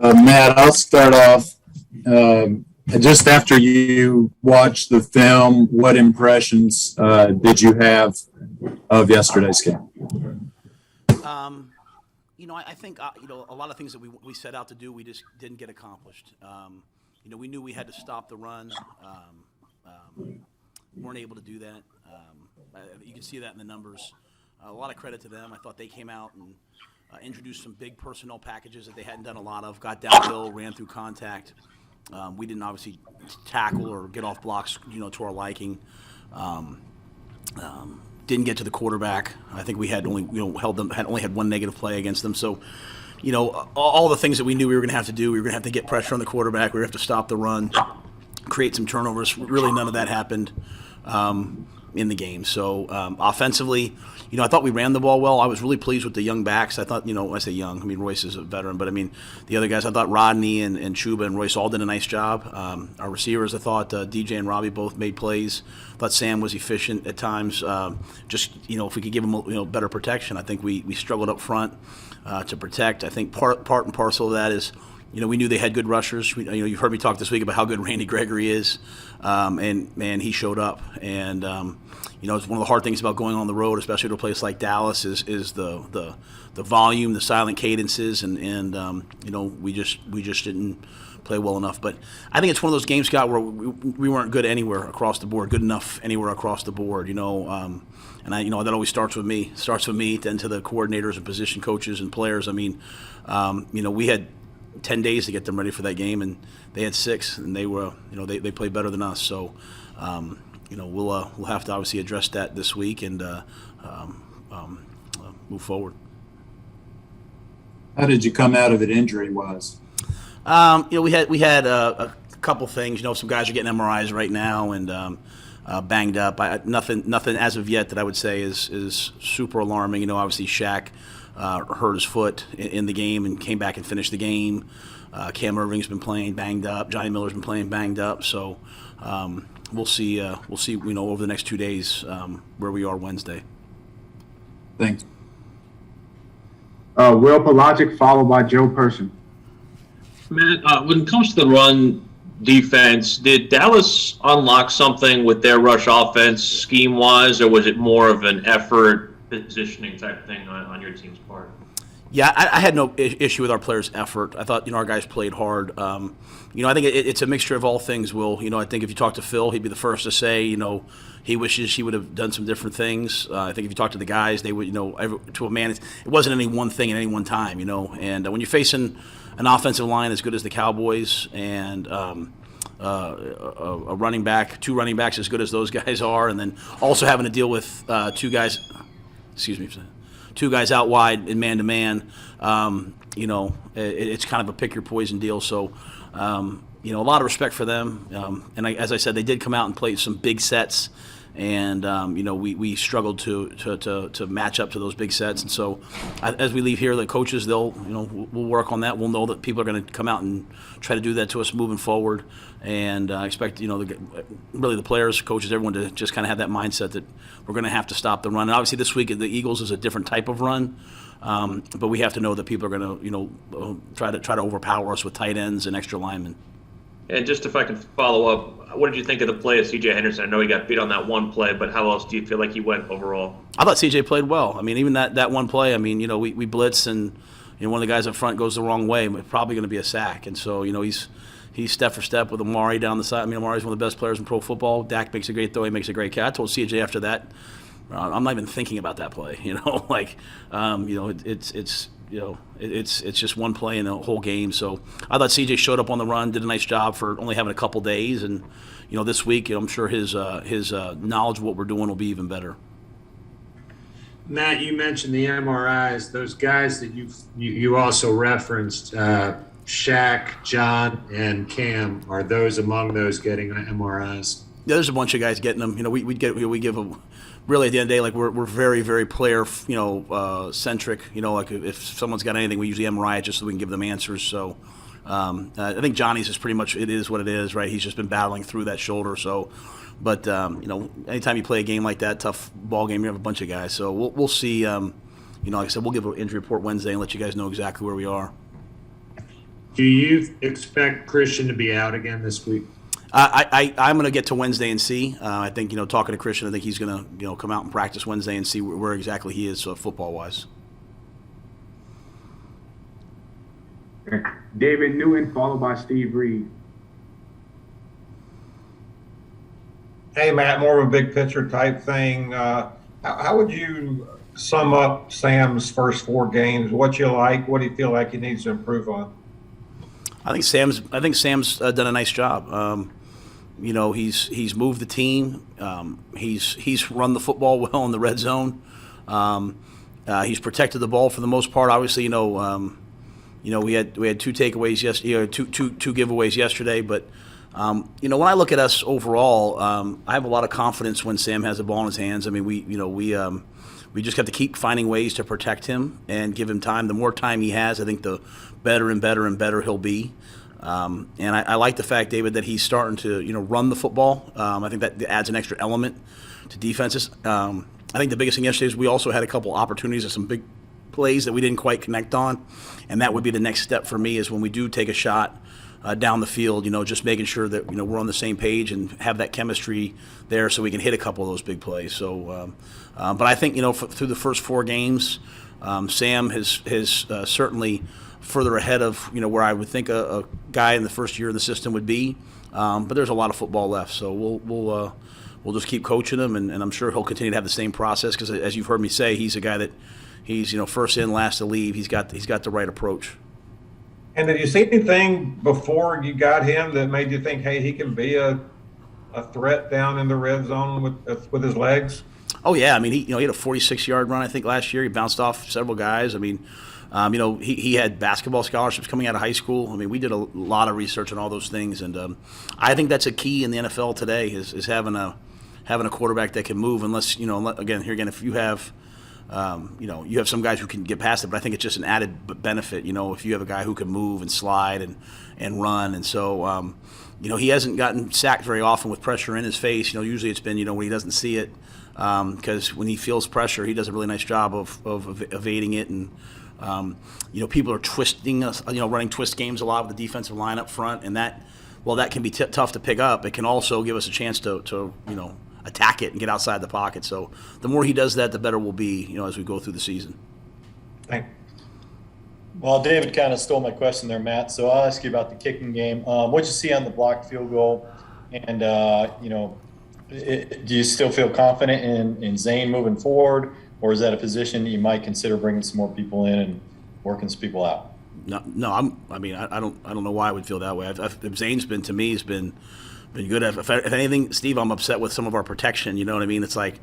Matt, I'll start off. Just after you watched the film, what impressions did you have of yesterday's game? I think a lot of things that we set out to do, we just didn't get accomplished. We knew we had to stop the run. Weren't able to do that. You can see that in the numbers. A lot of credit to them. I thought they came out and introduced some big personnel packages that they hadn't done a lot of. Got downhill, ran through contact. We didn't obviously tackle or get off blocks, to our liking. Didn't get to the quarterback. I think we had only, held them, had only had one negative play against them. So, all the things that we knew we were going to have to do, we were going to have to get pressure on the quarterback. We were going to have to stop the run, create some turnovers. Really, none of that happened in the game. So, offensively, I thought we ran the ball well. I was really pleased with the young backs. I thought, when I say young, I mean Royce is a veteran, but the other guys, I thought Rodney and Chuba and Royce all did a nice job. Our receivers, I thought DJ and Robbie both made plays. I thought Sam was efficient at times. If we could give him better protection, I think we struggled up front to protect. I think part and parcel of that is, we knew they had good rushers. You've heard me talk this week about how good Randy Gregory is, and he showed up. And it's one of the hard things about going on the road, especially to a place like Dallas, is the volume, the silent cadences, and we just didn't play well enough. But I think it's one of those games, Scott, where we weren't good anywhere across the board, good enough anywhere across the board. And that always starts with me. Starts with me, then to the coordinators and position coaches and players. We had 10 days to get them ready for that game, and they had 6, and they were, they played better than us. So, we'll have to obviously address that this week and move forward. How did you come out of it injury-wise? We had a couple things. Some guys are getting MRIs right now and banged up. Nothing as of yet that I would say is super alarming. Obviously Shaq hurt his foot in the game and came back and finished the game. Cam Irving's been playing banged up. Johnny Miller's been playing banged up. So we'll see. Over the next 2 days where we are Wednesday. Thanks. Will Pelagic, followed by Joe Person. Matt, when it comes to the run defense, did Dallas unlock something with their rush offense scheme-wise, or was it more of an effort positioning type thing on your team's part? Yeah, I had no issue with our players' effort. I thought, our guys played hard. I think it's a mixture of all things, Will. I think if you talk to Phil, he'd be the first to say, he wishes he would have done some different things. I think if you talk to the guys, they would, to a man, it wasn't any one thing at any one time, And when you're facing an offensive line as good as the Cowboys and a running back, 2 running backs as good as those guys are, and then also having to deal with 2 guys out wide in man-to-man, it's kind of a pick-your-poison deal. So, a lot of respect for them. As I said, they did come out and play some big sets, and we struggled to match up to those big sets. And so, as we leave here, the coaches, we'll work on that. We'll know that people are going to come out and try to do that to us moving forward. And I expect, really the players, coaches, everyone to just kind of have that mindset that we're going to have to stop the run. And obviously this week the Eagles is a different type of run, but we have to know that people are going to, try to overpower us with tight ends and extra linemen. And just if I can follow up, what did you think of the play of C.J. Henderson? I know he got beat on that one play, but how else do you feel like he went overall? I thought C.J. played well. Even that one play, we blitz and one of the guys up front goes the wrong way. It's probably going to be a sack. And so, he's step for step with Amari down the side. Amari's one of the best players in pro football. Dak makes a great throw. He makes a great catch. I told C.J. after that, I'm not even thinking about that play. It's just one play in the whole game. So I thought C.J. showed up on the run, did a nice job for only having a couple days, and this week I'm sure his knowledge of what we're doing will be even better. Matt, you mentioned the MRIs. Those guys that you also referenced, Shaq, John, and Cam, are those among those getting MRIs? Yeah, there's a bunch of guys getting them. We give a really at the end of the day, like we're very, very player, centric. Like if someone's got anything, we usually MRI it just so we can give them answers. So I think Johnny's is pretty much, it is what it is, right? He's just been battling through that shoulder. So, but anytime you play a game like that, tough ball game, you have a bunch of guys. So we'll see. Like I said, we'll give an injury report Wednesday and let you guys know exactly where we are. Do you expect Christian to be out again this week? I'm going to get to Wednesday and see. I think, talking to Christian, I think he's going to, come out and practice Wednesday and see where exactly he is football-wise. David Newton, followed by Steve Reed. Hey, Matt, more of a big picture type thing. How would you sum up Sam's first 4 games? What you like? What do you feel like he needs to improve on? I think Sam's done a nice job. He's moved the team. He's run the football well in the red zone. He's protected the ball for the most part. Obviously, we had 2 takeaways yesterday, two giveaways yesterday. But when I look at us overall, I have a lot of confidence when Sam has the ball in his hands. I mean, we just have to keep finding ways to protect him and give him time. The more time he has, I think the better and better and better he'll be. And I like the fact, David, that he's starting to run the football. I think that adds an extra element to defenses. I think the biggest thing yesterday is we also had a couple opportunities of some big plays that we didn't quite connect on, and that would be the next step for me is when we do take a shot down the field, just making sure that we're on the same page and have that chemistry there so we can hit a couple of those big plays. So, but I think through the first 4 games, Sam has certainly further ahead of where I would think a guy in the first year in the system would be. But there's a lot of football left, so we'll just keep coaching him, and I'm sure he'll continue to have the same process because, as you've heard me say, he's a guy that he's first in, last to leave. He's got the right approach. And did you see anything before you got him that made you think, hey, he can be a threat down in the red zone with his legs? Oh yeah, I mean he had a 46-yard run I think last year. He bounced off several guys. I mean, he had basketball scholarships coming out of high school. I mean, we did a lot of research on all those things, and I think that's a key in the NFL today is having a quarterback that can move. Unless again, if you have you have some guys who can get past it, but I think it's just an added benefit. If you have a guy who can move and slide and run, and so he hasn't gotten sacked very often with pressure in his face. Usually it's been when he doesn't see it, because when he feels pressure, he does a really nice job of evading it. And people are twisting us, running twist games a lot with the defensive line up front, and that can be tough to pick up. It can also give us a chance to attack it and get outside the pocket. So the more he does that, the better we'll be, as we go through the season. Thanks. Well, David kind of stole my question there, Matt. So I'll ask you about the kicking game. What'd you see on the blocked field goal? And, do you still feel confident in Zane moving forward? Or is that a position you might consider bringing some more people in and working some people out? No. I don't know why I would feel that way. Zane's been, to me, has been good. If anything, Steve, I'm upset with some of our protection. You know what I mean? It's like,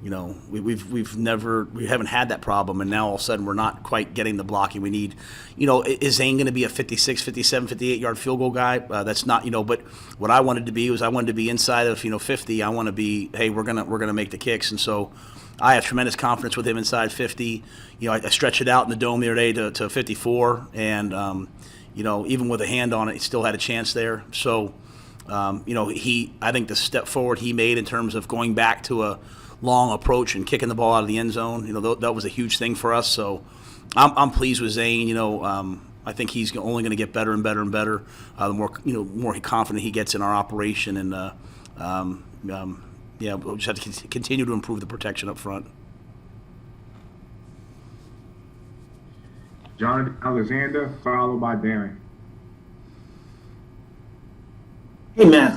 we haven't had that problem, and now all of a sudden we're not quite getting the blocking we need. Is Zane going to be a 56, 57, 58-yard field goal guy? That's not, but what I wanted to be was I wanted to be inside of 50. I want to be, hey, we're gonna make the kicks, and so I have tremendous confidence with him inside 50. I stretched it out in the dome the other day to 54, and even with a hand on it, he still had a chance there. So. I think the step forward he made in terms of going back to a long approach and kicking the ball out of the end zone, that was a huge thing for us. So I'm pleased with Zane. I think he's only going to get better and better and better. The more confident he gets in our operation, and we'll just have to continue to improve the protection up front. Jonathan Alexander, followed by Darren. Hey Matt,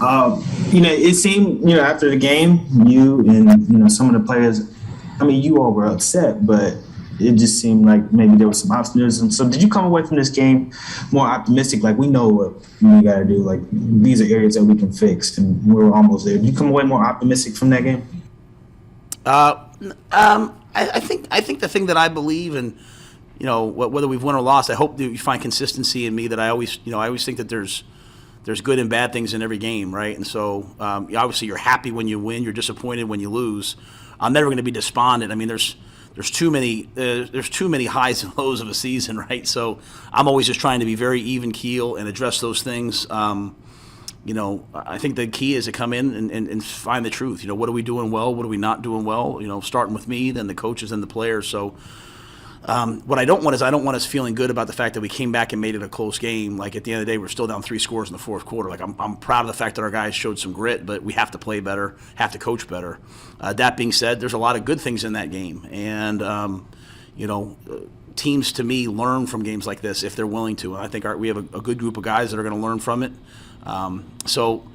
it seemed after the game, you and some of the players, you all were upset, but it just seemed like maybe there was some optimism. So did you come away from this game more optimistic? Like, we know what we got to do. Like, these are areas that we can fix, and we're almost there. Did you come away more optimistic from that game? I think the thing that I believe in, whether we've won or lost, I hope that you find consistency in me. That I always think that there's good and bad things in every game, right? And so obviously you're happy when you win, you're disappointed when you lose. I'm never going to be despondent. I mean, there's there's too many highs and lows of a season, right? So I'm always just trying to be very even keel and address those things. I think the key is to come in and find the truth. What are we doing well? What are we not doing well? Starting with me, then the coaches and the players. So what I don't want us feeling good about the fact that we came back and made it a close game. Like at the end of the day, we're still down 3 scores in the fourth quarter. Like I'm proud of the fact that our guys showed some grit, but we have to play better, have to coach better. That being said, there's a lot of good things in that game, and teams to me learn from games like this if they're willing to. And I think we have a good group of guys that are going to learn from it. So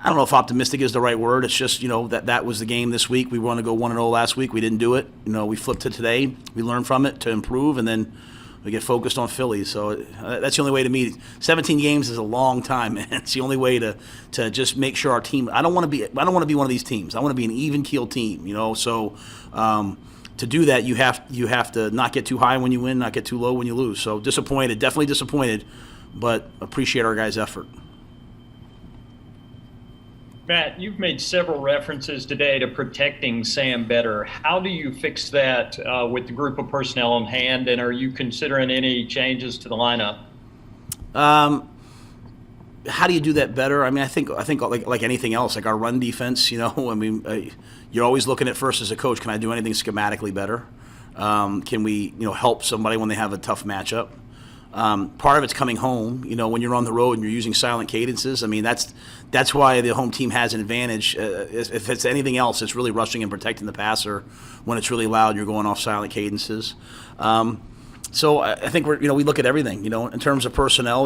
I don't know if optimistic is the right word. It's just, that was the game this week. We wanted to go 1-0 last week. We didn't do it. We flipped to today. We learned from it to improve, and then we get focused on Philly. So that's the only way to meet. 17 games is a long time, man. It's the only way to just make sure our team. I don't want to be one of these teams. I want to be an even keel team. So to do that, you have to not get too high when you win, not get too low when you lose. So definitely disappointed, but appreciate our guys' effort. Matt, you've made several references today to protecting Sam better. How do you fix that with the group of personnel on hand, and are you considering any changes to the lineup? How do you do that better? I mean, I think like anything else, like our run defense. You're always looking at first as a coach. Can I do anything schematically better? Can we help somebody when they have a tough matchup? Part of it's coming home. When you're on the road and you're using silent cadences. I mean, that's why the home team has an advantage. If it's anything else, it's really rushing and protecting the passer. When it's really loud, you're going off silent cadences. So I think we look at everything. In terms of personnel.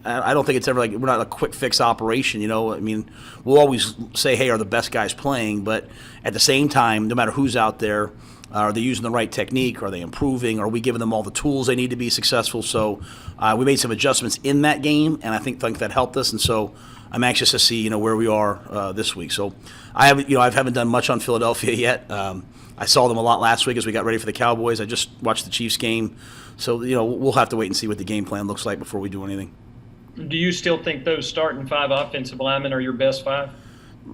I don't think it's ever like we're not a quick fix operation. I mean, we'll always say, hey, are the best guys playing? But at the same time, no matter who's out there. Are they using the right technique? Are they improving? Are we giving them all the tools they need to be successful? So we made some adjustments in that game, and I think that helped us. And so I'm anxious to see where we are this week. So I haven't done much on Philadelphia yet. I saw them a lot last week as we got ready for the Cowboys. I just watched the Chiefs game. So we'll have to wait and see what the game plan looks like before we do anything. Do you still think those starting 5 offensive linemen are your best 5?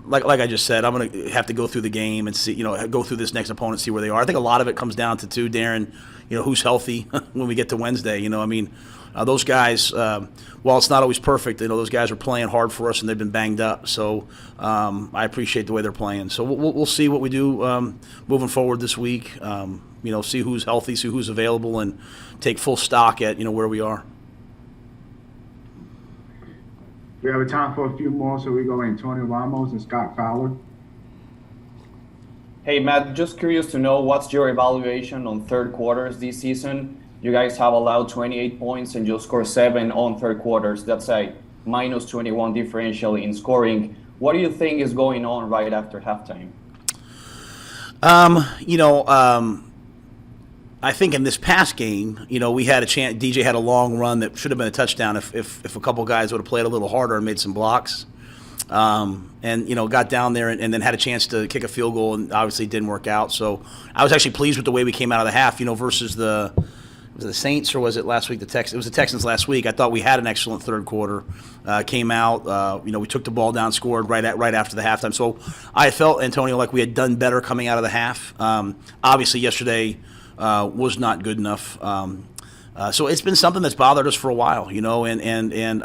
Like I just said, I'm going to have to go through the game and see, go through this next opponent, see where they are. I think a lot of it comes down to, too, Darren, who's healthy when we get to Wednesday. Those guys, while it's not always perfect, those guys are playing hard for us and they've been banged up. So I appreciate the way they're playing. So we'll see what we do moving forward this week. See who's healthy, see who's available, and take full stock at, where we are. We have time for a few more, so we go Antonio Ramos and Scott Fowler. Hey, Matt, just curious to know what's your evaluation on third quarters this season? You guys have allowed 28 points and you score 7 on third quarters. That's a minus 21 differential in scoring. What do you think is going on right after halftime? I think in this past game, we had a chance. DJ had a long run that should have been a touchdown if a couple guys would have played a little harder and made some blocks. And got down there and then had a chance to kick a field goal, and obviously it didn't work out. So I was actually pleased with the way we came out of the half, versus was it the Saints or was it last week? It was the Texans last week. I thought we had an excellent third quarter. Came out, we took the ball down, scored right after the halftime. So I felt, Antonio, like we had done better coming out of the half. Obviously yesterday was not good enough. So it's been something that's bothered us for a while, and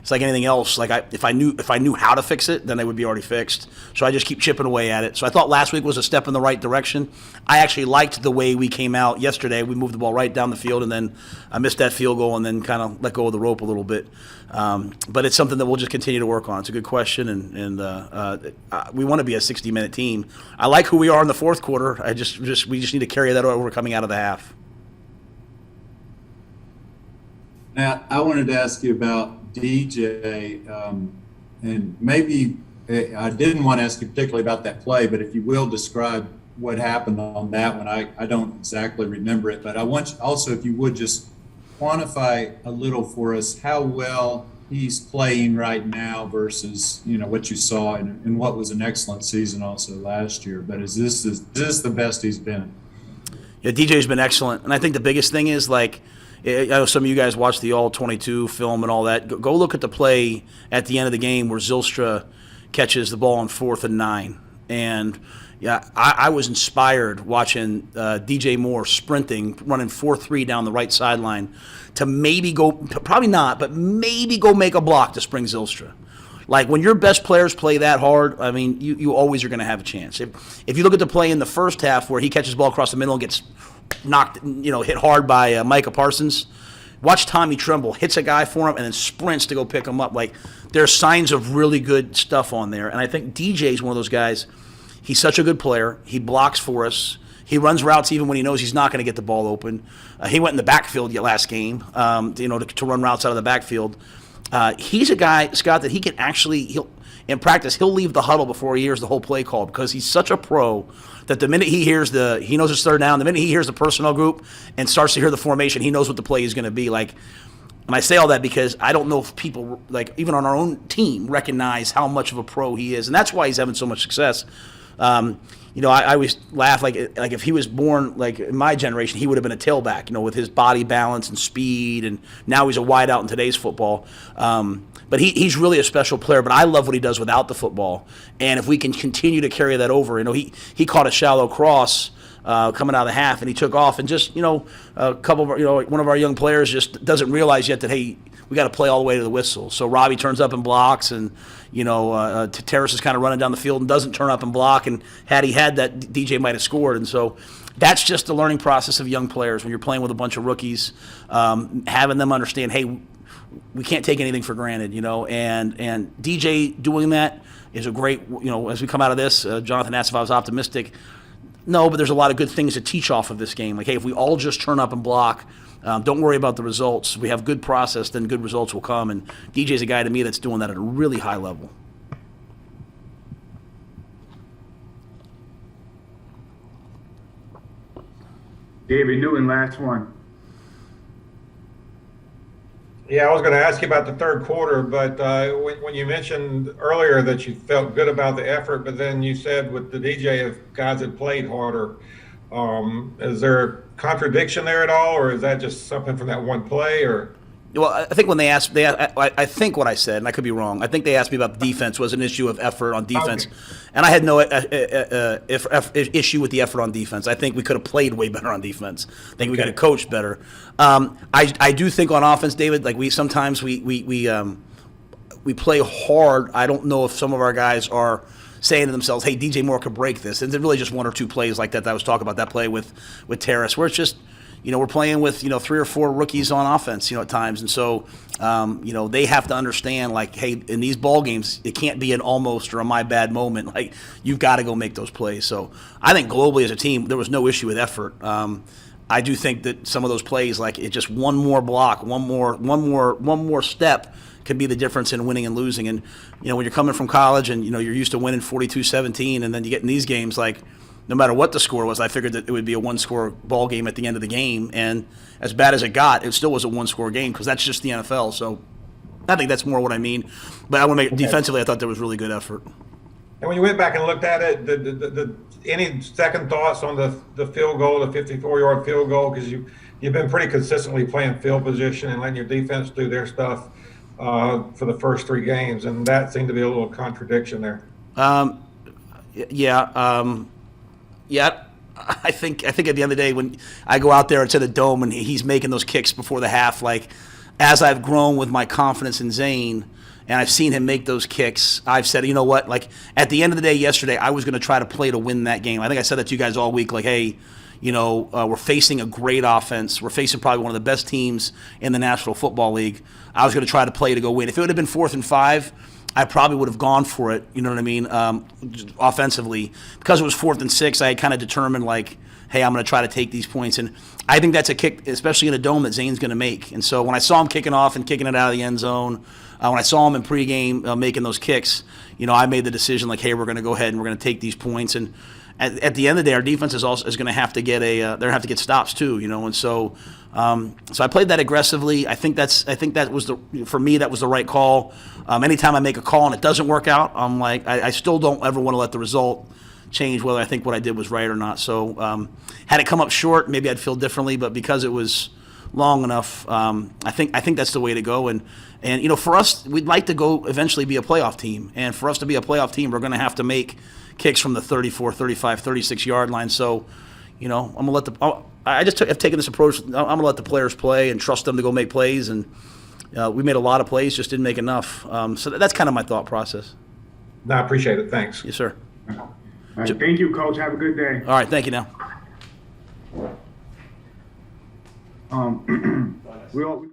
it's like anything else. Like if I knew how to fix it, then it would be already fixed. So I just keep chipping away at it. So I thought last week was a step in the right direction. I actually liked the way we came out yesterday. We moved the ball right down the field, and then I missed that field goal, and then kind of let go of the rope a little bit. But it's something that we'll just continue to work on. It's a good question, and we want to be a 60-minute team. I like who we are in the fourth quarter. We just need to carry that over coming out of the half. Now, I wanted to ask you about DJ, and maybe I didn't want to ask you particularly about that play, but if you will describe what happened on that one. I don't exactly remember it, but I want also, if you would just quantify a little for us how well he's playing right now versus, what you saw in what was an excellent season also last year. But is this the best he's been? Yeah, DJ's been excellent. And I think the biggest thing is, I know some of you guys watch the All-22 film and all that. Go look at the play at the end of the game where Zylstra catches the ball on 4th and 9. And, Yeah, I was inspired watching DJ Moore sprinting, running 4.3 down the right sideline to maybe go, probably not, but maybe go make a block to spring Zylstra. Like, when your best players play that hard, I mean, you always are going to have a chance. If you look at the play in the first half where he catches the ball across the middle and gets knocked, hit hard by Micah Parsons, watch Tommy Tremble hits a guy for him and then sprints to go pick him up. Like, there's signs of really good stuff on there. And I think DJ's one of those guys. He's such a good player. He blocks for us. He runs routes even when he knows he's not going to get the ball open. He went in the backfield last game, to run routes out of the backfield. He's a guy, Scott, that he can actually, in practice, he'll leave the huddle before he hears the whole play call because he's such a pro that the minute he hears he knows it's third down, the minute he hears the personnel group and starts to hear the formation, he knows what the play is going to be. Like, and I say all that because I don't know if people, like, even on our own team, recognize how much of a pro he is, and that's why he's having so much success. I always laugh, like if he was born like in my generation, he would have been a tailback, with his body balance and speed, and now he's a wideout in today's football. But he's really a special player. But I love what he does without the football, and if we can continue to carry that over, he caught a shallow cross coming out of the half, and he took off, and just a couple of one of our young players just doesn't realize yet that, hey, we got to play all the way to the whistle. So Robbie turns up and blocks, and Terrace is kind of running down the field and doesn't turn up and block. And had he had that, DJ might have scored. And so that's just the learning process of young players when you're playing with a bunch of rookies, having them understand, hey, we can't take anything for granted, And DJ doing that is a great, as we come out of this, Jonathan asked if I was optimistic. No, but there's a lot of good things to teach off of this game. Like, hey, if we all just turn up and block, don't worry about the results. We have good process, then good results will come. And DJ's a guy to me that's doing that at a really high level. David Newton, last one. Yeah, I was going to ask you about the third quarter, but when you mentioned earlier that you felt good about the effort, but then you said with the DJ, if guys had played harder, is there a contradiction there at all, or is that just something from that one play? Or well, I think when I think what I said, and I could be wrong. I think they asked me about the defense was an issue of effort on defense, okay. And I had no issue with the effort on defense. I think we could have played way better on defense. I think we could have coached better. I do think on offense, David, like we sometimes we play hard. I don't know if some of our guys are saying to themselves, hey, DJ Moore could break this. And there's really just one or two plays like that I was talking about, that play with Terrace, where it's just, we're playing with, 3 or 4 rookies on offense, at times. And so, they have to understand, like, hey, in these ball games, it can't be an almost or a my bad moment. Like, you've got to go make those plays. So I think globally as a team, there was no issue with effort. I do think that some of those plays, like it just one more block, one more step can be the difference in winning and losing. And, when you're coming from college and, you're used to winning 42-17, and then you get in these games, like, no matter what the score was, I figured that it would be a one-score ball game at the end of the game. And as bad as it got, it still was a one-score game because that's just the NFL. So I think that's more what I mean. But I want to make defensively, I thought there was really good effort. And when you went back and looked at it, any second thoughts on the field goal, the 54-yard field goal? Because you've been pretty consistently playing field position and letting your defense do their stuff for the first 3 games, and that seemed to be a little contradiction there. Yeah, I think at the end of the day, when I go out there to the dome and he's making those kicks before the half, like, as I've grown with my confidence in Zane and I've seen him make those kicks, I've said, you know what, like, at the end of the day yesterday, I was going to try to play to win that game. I think I said that to you guys all week, like, hey, we're facing a great offense. We're facing probably one of the best teams in the National Football League. I was going to try to play to go win. If it would have been 4th and 5, I probably would have gone for it, you know what I mean, offensively. Because it was 4th and 6, I had kind of determined, like, hey, I'm going to try to take these points. And I think that's a kick, especially in a dome, that Zane's going to make. And so when I saw him kicking off and kicking it out of the end zone, when I saw him in pregame making those kicks, I made the decision, like, hey, we're going to go ahead and we're going to take these points. And at the end of the day, our defense is going to have to get they're going to have to get stops too, And so, so I played that aggressively. I think that was for me, that was the right call. Anytime I make a call and it doesn't work out, I'm like, I still don't ever want to let the result change whether I think what I did was right or not. So, had it come up short, maybe I'd feel differently. But because it was long enough. I think that's the way to go. And for us, we'd like to go eventually be a playoff team. And for us to be a playoff team, we're going to have to make kicks from the 34, 35, 36 yard line. So, I'm gonna let I've taken this approach. I'm gonna let the players play and trust them to go make plays. And we made a lot of plays, just didn't make enough. So that's kind of my thought process. No, I appreciate it. Thanks. Yes, sir. All right, thank you, Coach. Have a good day. All right, thank you now. We'll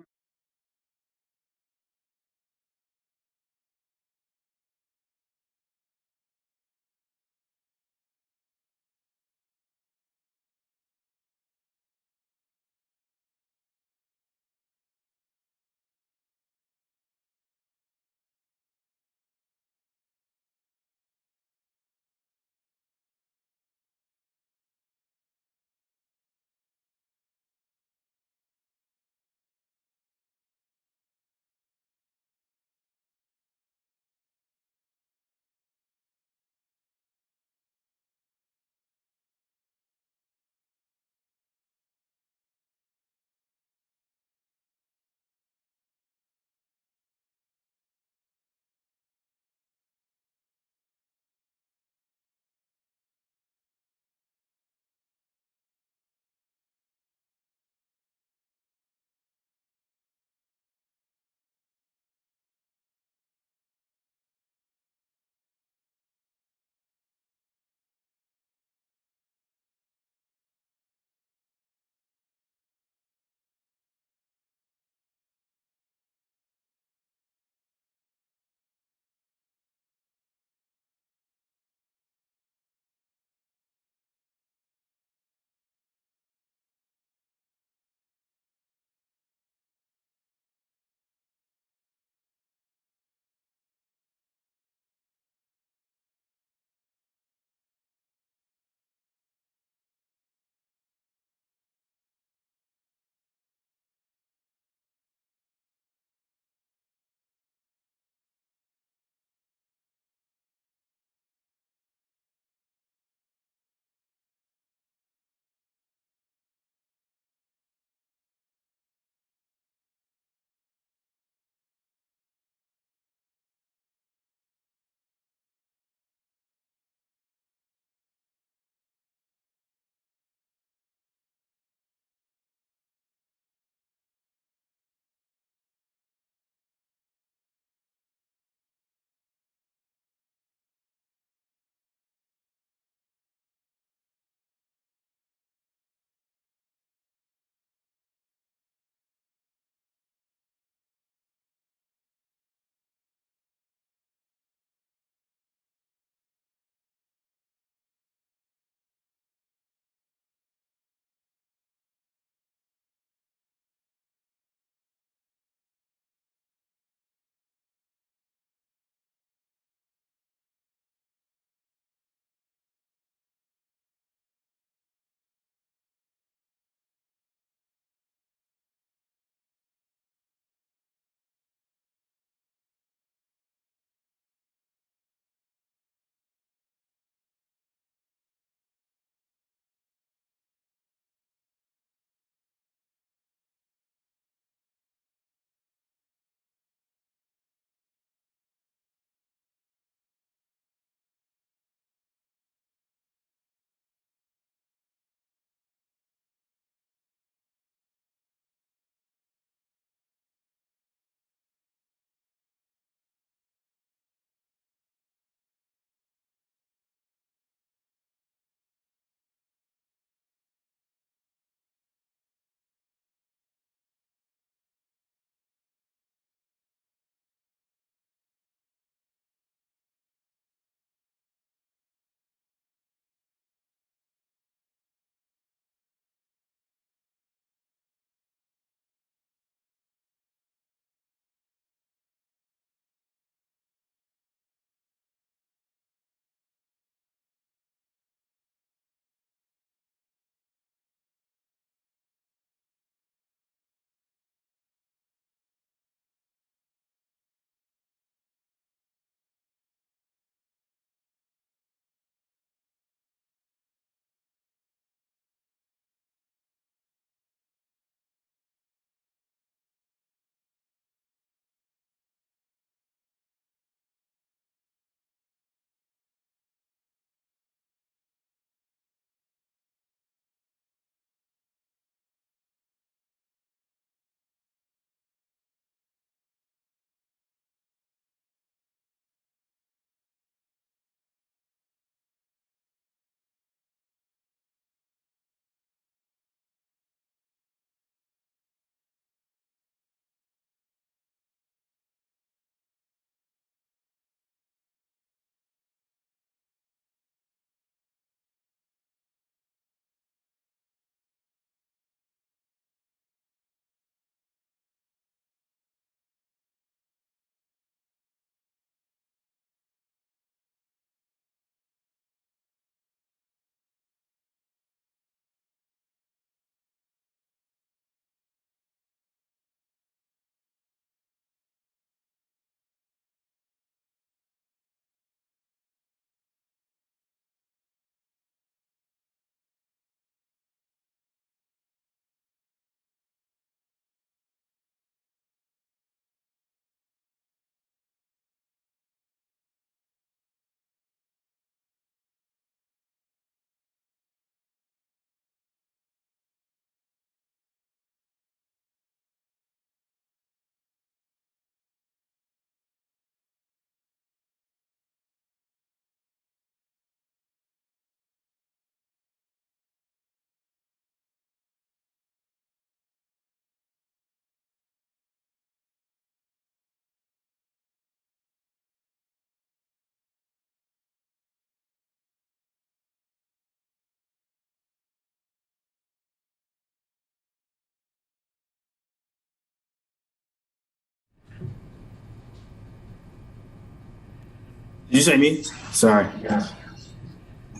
Did you say me? Sorry.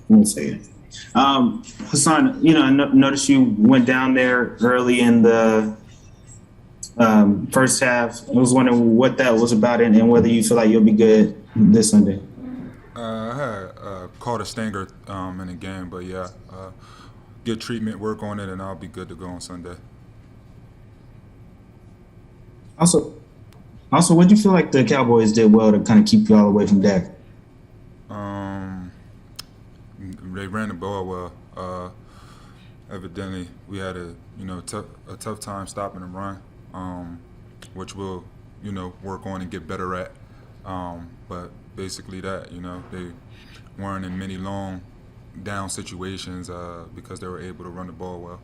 One second. Hassan, I noticed you went down there early in the first half. I was wondering what that was about and whether you feel like you'll be good this Sunday. I had caught a stinger in the game, but yeah, get treatment, work on it, and I'll be good to go on Sunday. Also, what do you feel like the Cowboys did well to kind of keep you all away from Dak? They ran the ball well. Evidently, we had a tough time stopping the run, which we'll work on and get better at. But basically that they weren't in many long down situations because they were able to run the ball well.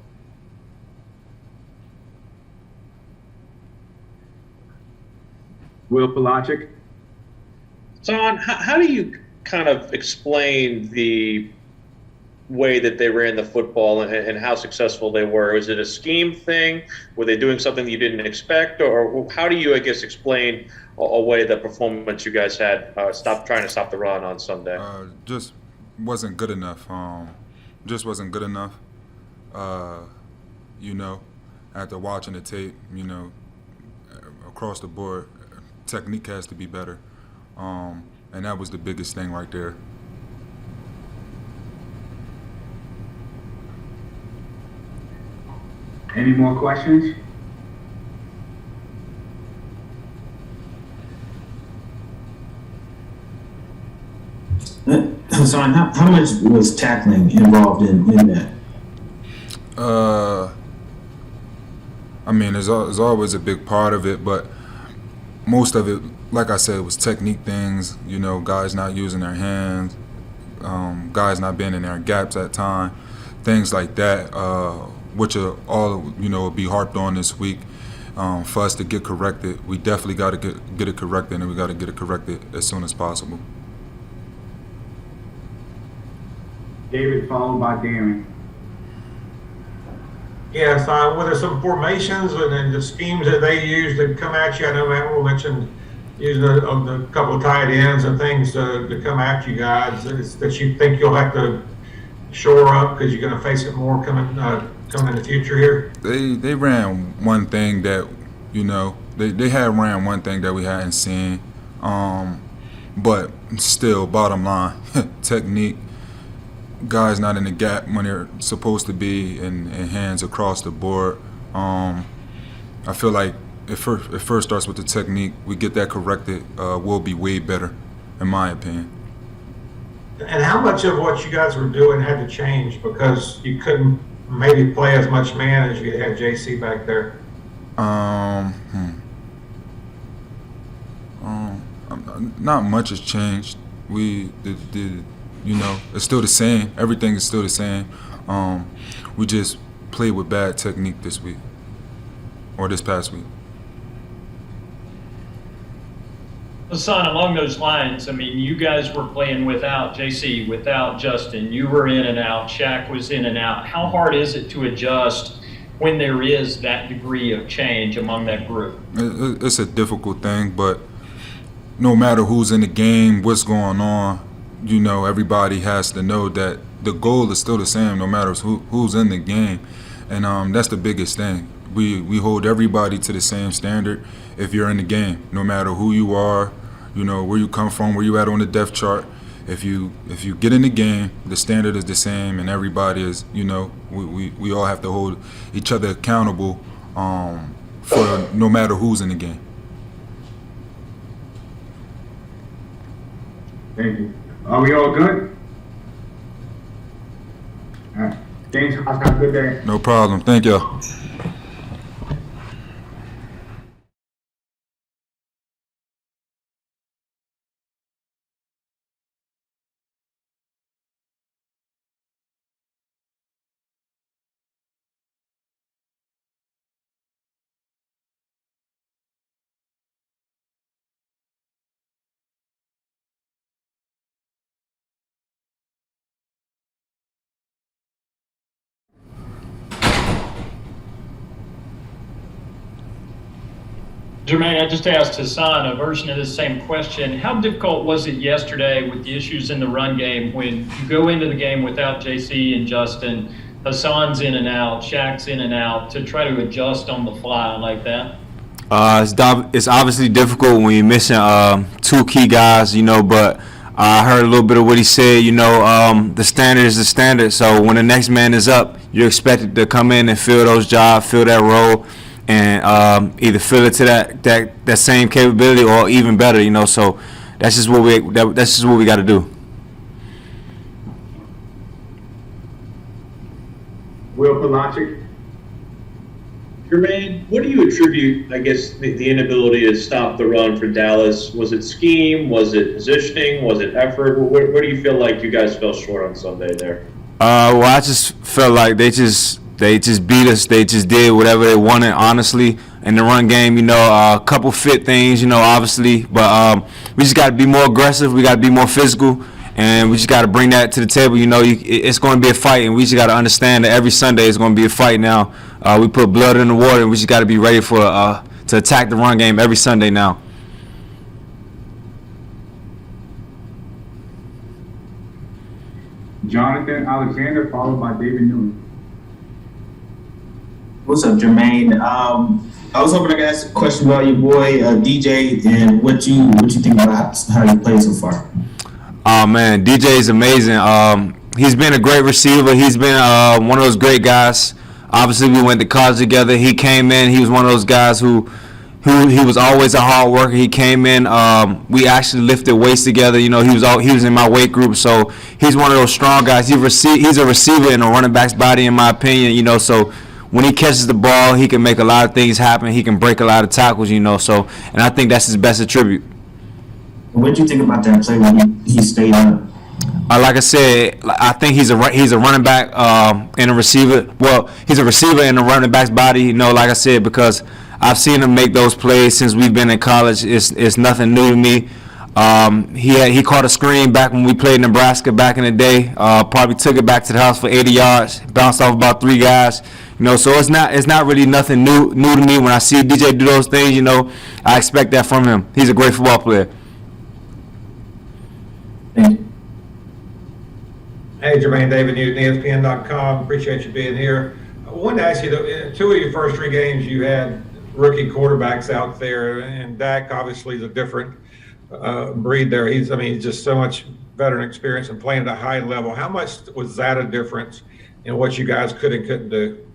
Will Pelagic. Son, how do you kind of explain the way that they ran the football and how successful they were? Was it a scheme thing? Were they doing something you didn't expect? Or how do you, I guess, explain away the performance you guys had trying to stop the run on Sunday? Just wasn't good enough. Just wasn't good enough. After watching the tape, across the board, technique has to be better. And that was the biggest thing right there. Any more questions? Hassan, how much was tackling involved in that? There's always a big part of it, but most of it, like I said, was technique things. Guys not using their hands, guys not being in their gaps at time, things like that, which are all will be harped on this week for us to get corrected. We definitely got to get it corrected, and we got to get it corrected as soon as possible. David, followed by Darren. Yes, were there some formations and the schemes that they used to come at you? I know Matt Rhule mentioned using a couple of tight ends and things to come at you guys that you think you'll have to shore up because you're going to face it more coming in the future here? They ran one thing that they had ran one thing that we hadn't seen, but still, bottom line, technique. Guys not in the gap when they're supposed to be, and hands across the board. I feel like it first starts with the technique. We get that corrected, we'll be way better, in my opinion. And how much of what you guys were doing had to change because you couldn't maybe play as much man as you had JC back there? Not much has changed. We it's still the same. Everything is still the same. We just played with bad technique this week, or this past week. Hassan, along those lines, you guys were playing without JC, without Justin. You were in and out. Shaq was in and out. How hard is it to adjust when there is that degree of change among that group? It's a difficult thing, but no matter who's in the game, what's going on, everybody has to know that the goal is still the same no matter who's in the game. And that's the biggest thing. We hold everybody to the same standard if you're in the game, no matter who you are, where you come from, where you at on the depth chart. If you get in the game, the standard is the same, and everybody is, we all have to hold each other accountable for no matter who's in the game. Thank you. Are we all good? All right. Thanks. Have a good day. No problem. Thank you. Jermaine, I just asked Hassan a version of the same question. How difficult was it yesterday with the issues in the run game when you go into the game without JC and Justin, Hassan's in and out, Shaq's in and out, to try to adjust on the fly like that? It's obviously difficult when you're missing two key guys, but I heard a little bit of what he said. The standard is the standard. So when the next man is up, you're expected to come in and fill those jobs, fill that role, and either fill it to that same capability or even better. So that's just what we got to do. Will Pelagic. Jermaine, what do you attribute, I guess, the inability to stop the run for Dallas? Was it scheme? Was it positioning? Was it effort? Where do you feel like you guys fell short on Sunday there? Well, I just felt like they just beat us. They just did whatever they wanted, honestly. In the run game, a couple fit things, obviously. But we just got to be more aggressive. We got to be more physical. And we just got to bring that to the table. It's going to be a fight, and we just got to understand that every Sunday is going to be a fight now. We put blood in the water, and we just got to be ready to attack the run game every Sunday now. Jonathan Alexander, followed by David Newman. What's up, Jermaine? I was hoping I could ask a question about your boy DJ and what you think about how he played so far. Oh man, DJ is amazing. He's been a great receiver. He's been one of those great guys. Obviously, we went to college together. He came in. He was one of those guys who he was always a hard worker. He came in. We actually lifted weights together. He was in my weight group. So he's one of those strong guys. He's a receiver in a running back's body, in my opinion. So when he catches the ball, he can make a lot of things happen. He can break a lot of tackles. So, and I think that's his best attribute. What did you think about that play when he stayed up? Like I said, I think he's a running back and a receiver. Well, he's a receiver in a running back's body. Like I said, because I've seen him make those plays since we've been in college. It's nothing new to me. He caught a screen back when we played Nebraska back in the day. Probably took it back to the house for 80 yards. Bounced off about 3 guys. So it's not really nothing new to me. When I see DJ do those things, I expect that from him. He's a great football player. Hey, Jermaine, David Newton, ESPN.com. Appreciate you being here. I wanted to ask you, 2 of your first 3 games, you had rookie quarterbacks out there, and Dak obviously is a different breed there. He's just so much veteran experience and playing at a high level. How much was that a difference in what you guys could and couldn't do?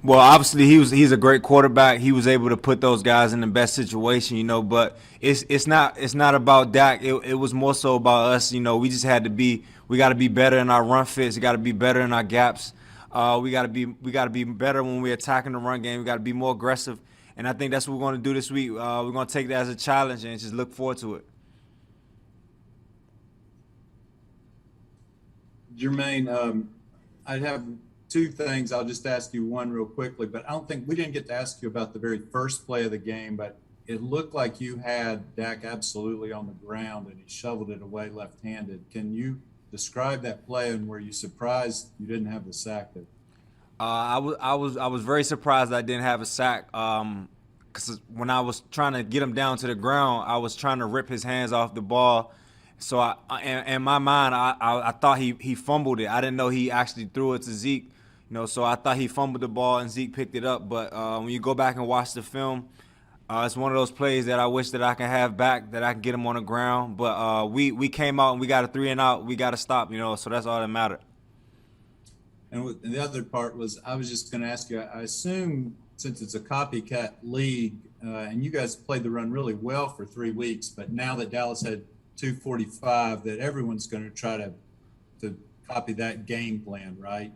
Well, obviously he's a great quarterback. He was able to put those guys in the best situation, But it's not about Dak. It was more so about us. We just had to be. We got to be better in our run fits. We got to be better in our gaps. We got to be better when we're attacking the run game. We got to be more aggressive. And I think that's what we're going to do this week. We're going to take that as a challenge and just look forward to it. Jermaine, I'd have 2 things. I'll just ask you one real quickly, but I don't think we didn't get to ask you about the very first play of the game, but it looked like you had Dak absolutely on the ground and he shoveled it away left-handed. Can you describe that play, and were you surprised you didn't have the sack there? I was very surprised I didn't have a sack. Because when I was trying to get him down to the ground, I was trying to rip his hands off the ball. So in my mind, I thought he fumbled it. I didn't know he actually threw it to Zeke. So I thought he fumbled the ball and Zeke picked it up. But when you go back and watch the film, it's one of those plays that I wish that I can have back, that I can get him on the ground. But we came out and we got a 3 and out. We got to stop, so that's all that mattered. And the other part was, I was just going to ask you, I assume since it's a copycat league, and you guys played the run really well for 3 weeks, but now that Dallas had 245, that everyone's going to try to copy that game plan, right?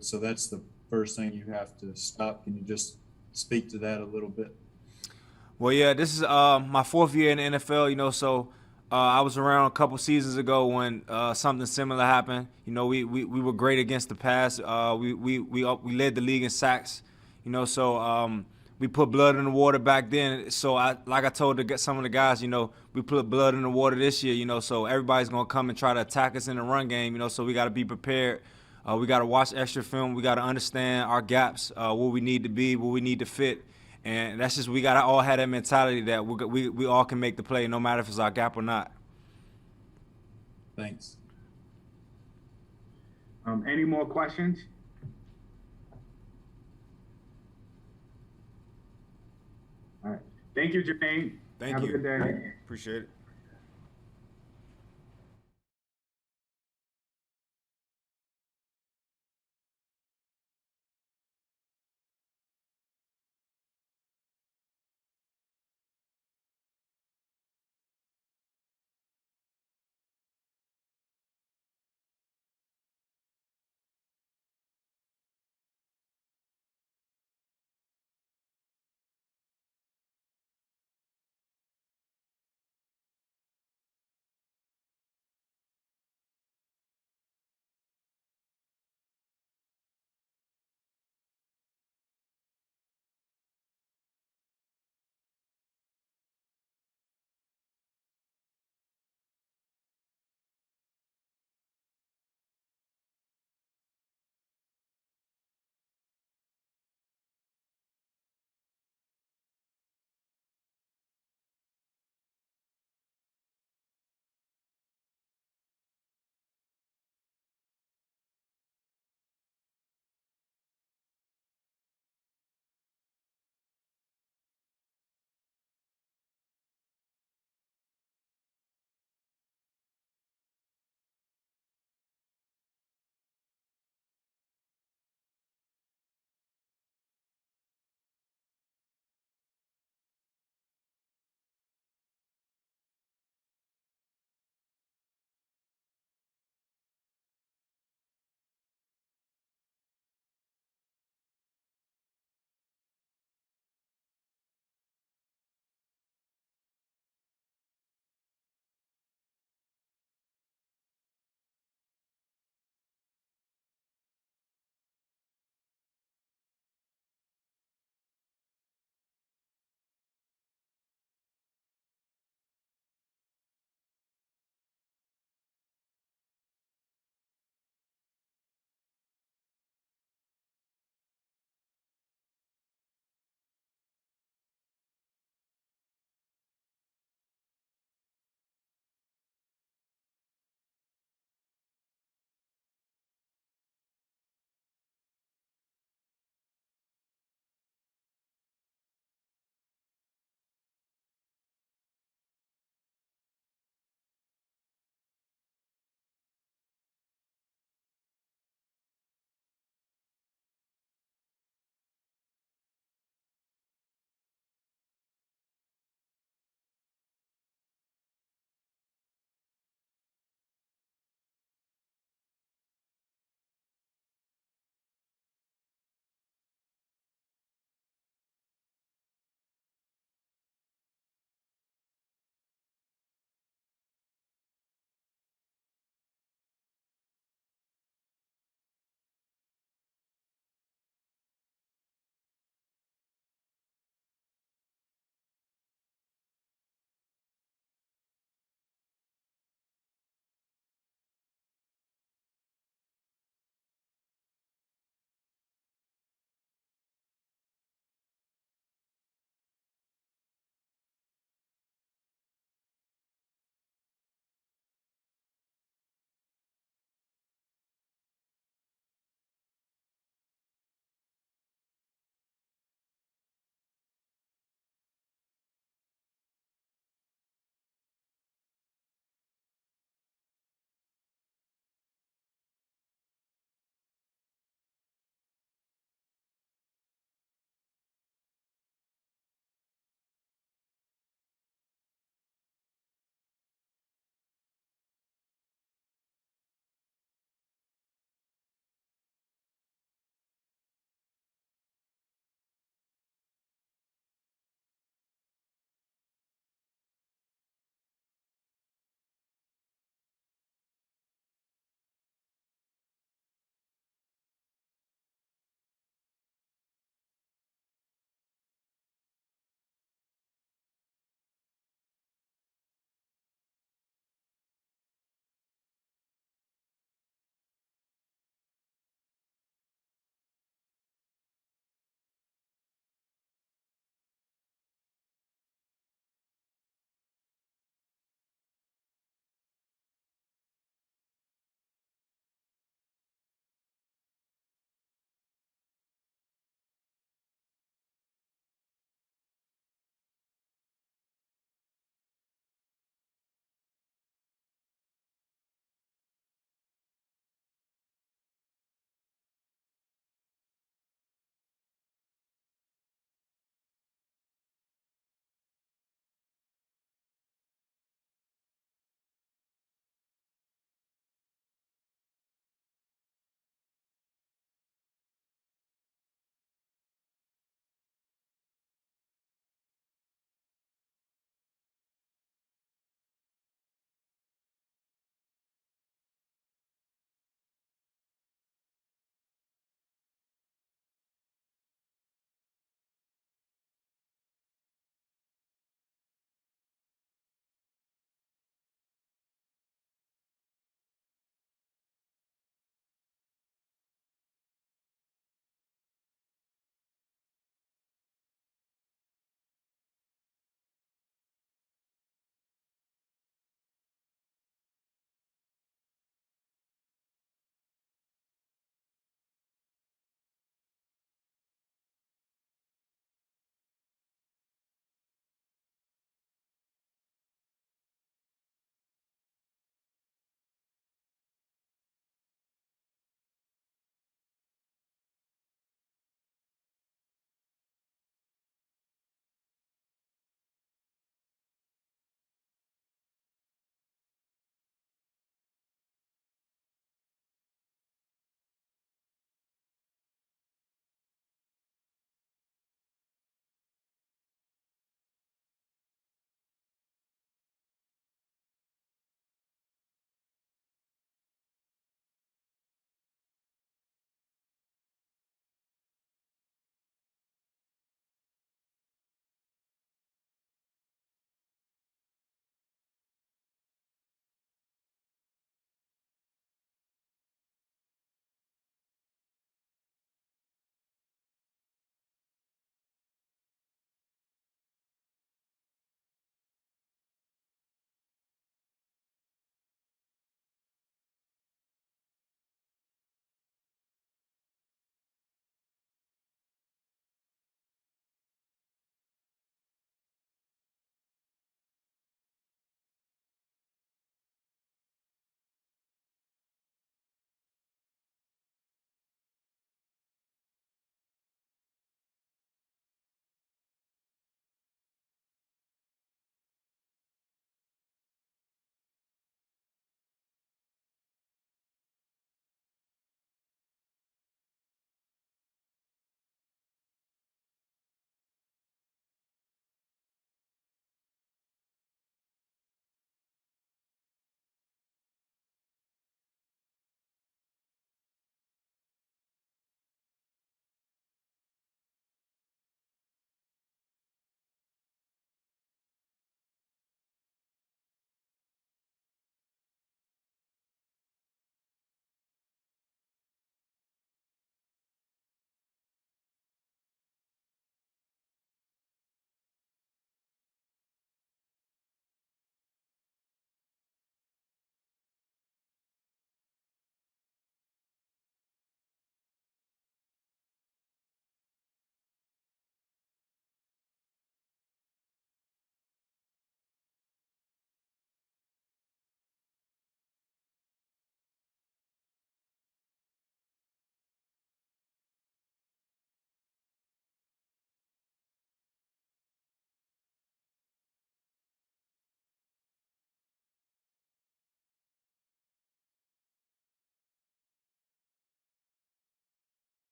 So that's the first thing you have to stop. Can you just speak to that a little bit? Well, yeah, this is my 4th year in the NFL, so I was around a couple seasons ago when something similar happened. We were great against the pass. We led the league in sacks, so we put blood in the water back then. So like I told some of the guys, we put blood in the water this year, so everybody's going to come and try to attack us in the run game, so we got to be prepared. We got to watch extra film. We got to understand our gaps, where we need to be, where we need to fit. And that's just, we got to all have that mentality that we all can make the play, no matter if it's our gap or not. Thanks. Any more questions? All right. Thank you, Jermaine. Thank Have you. a good day. Appreciate it.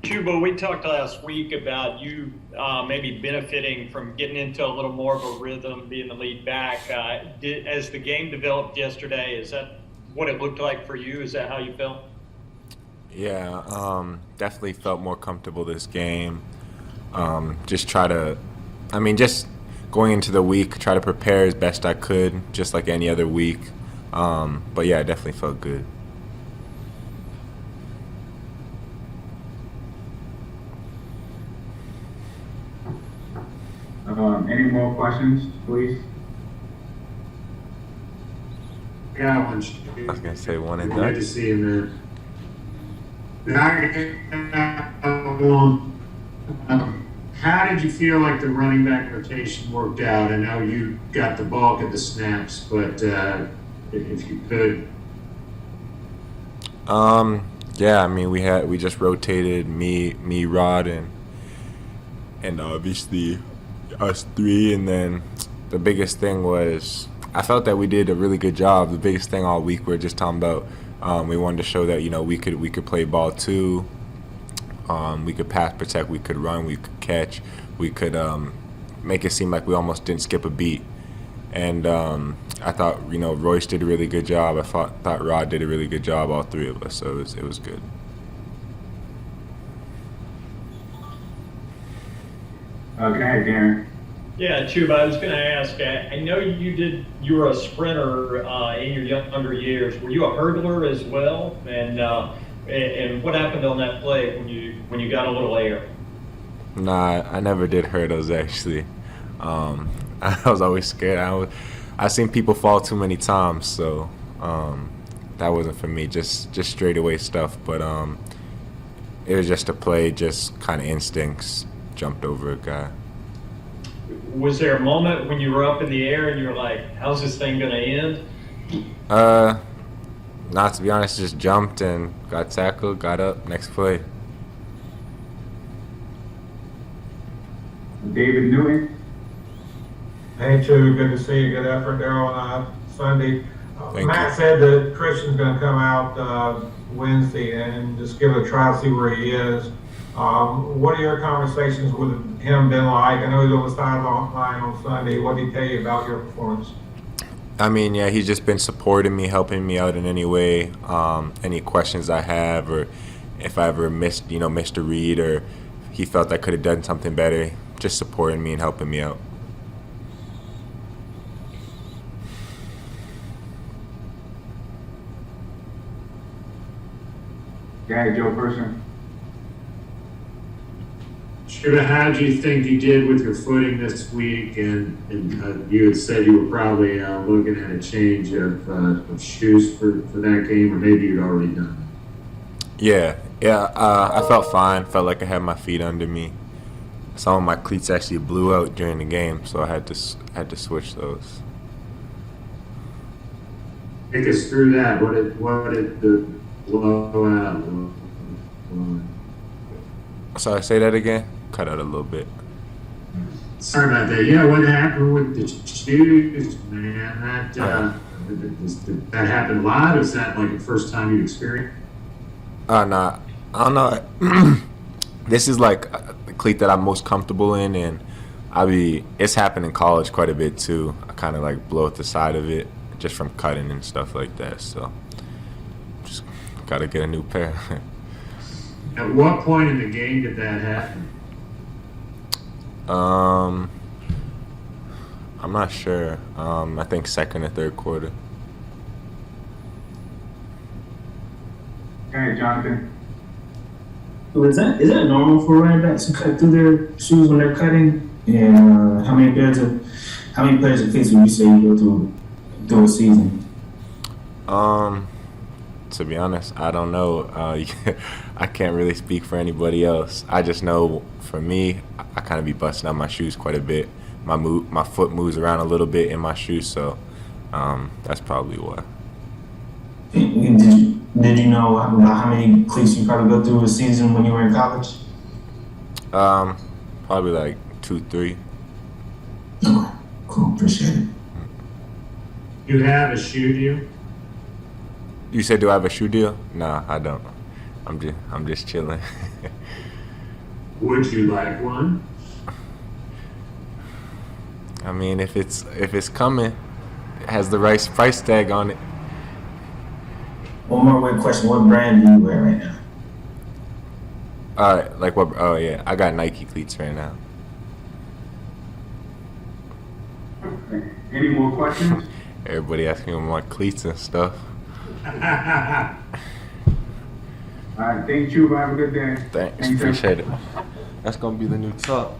Chuba, we talked last week about you maybe benefiting from getting into a little more of a rhythm, being the lead back. As the game developed yesterday, is that what it looked like for you? Is that how you felt? Yeah, definitely felt more comfortable this game. Just going into the week, try to prepare as best I could, just like any other week. But yeah, I definitely felt good. Any more questions, please? Got one. I was gonna say one and Good to done. see you, man. How did you feel like the running back rotation worked out? I know you got the bulk of the snaps, but if you could. Yeah, I mean we just rotated me, Rod, and obviously us three, and then the biggest thing was I felt that we did a really good job. The biggest thing all week we were just talking about, we wanted to show that we could play ball too. We could pass protect, we could run, we could catch, we could make it seem like we almost didn't skip a beat. And I thought Royce did a really good job. I thought Rod did a really good job, all three of us. So it was good. Go ahead, Darren. Yeah, Chuba, I was going to ask, I know you were a sprinter in your younger years. Were you a hurdler as well? And what happened on that play when you got a little air? Nah, I never did hurdles actually. I was always scared. I seen people fall too many times, so that wasn't for me. Just straight away stuff. But it was just a play, just kind of instincts. Jumped over a guy. Was there a moment when you were up in the air and you were like, how's this thing going to end? Not to be honest, just jumped and got tackled, got up, next play. David Newton. Hey, Chu, good to see you. Good effort there on Sunday. Thank Matt you. said that Christian's going to come out Wednesday and just give it a try, see where he is. What are your conversations with him been like? I know he's on the sideline on Sunday. What did he tell you about your performance? I mean, yeah, he's just been supporting me, helping me out in any way. Any questions I have, or if I ever missed a read, or he felt I could have done something better, just supporting me and helping me out. Yeah, Joe Person. Sure, how do you think you did with your footing this week? And you had said you were probably looking at a change of shoes for that game, or maybe you'd already done it. Yeah. I felt fine. Felt like I had my feet under me. Some of my cleats actually blew out during the game, so I had to switch those. Take us through that. What did the blowout look like? Sorry, say that again. Cut out a little bit. Sorry about that. Yeah, what happened with the shoes, man? Did that happen live? Is that like the first time you experienced? Nah, I don't know. This is like the cleat that I'm most comfortable in, and it's happened in college quite a bit too. I kind of like blow at the side of it just from cutting and stuff like that. So just gotta get a new pair. At what point in the game did that happen? I'm not sure. I think second or third quarter. Okay, Jonathan. Is that normal for running backs to cut through their shoes when they're cutting? And how many pairs of cleats would you say you go through a season? To be honest, I don't know. I can't really speak for anybody else. I just know for me, I kind of be busting out my shoes quite a bit. My foot moves around a little bit in my shoes, so that's probably why. Did you know how many cleats you probably go through a season when you were in college? Probably like 2, 3. Okay, cool. Appreciate it. You have a shoe deal? You said, do I have a shoe deal? Nah, I don't. I'm just chilling. Would you like one? I mean, if it's coming, it has the right price tag on it. One more quick question: what brand do you wear right now? Like what? Oh yeah, I got Nike cleats right now. Okay. Any more questions? Everybody asking me my cleats and stuff. All right, thank you. Have a good day. Thanks, Thanks, appreciate it. That's gonna be the new top.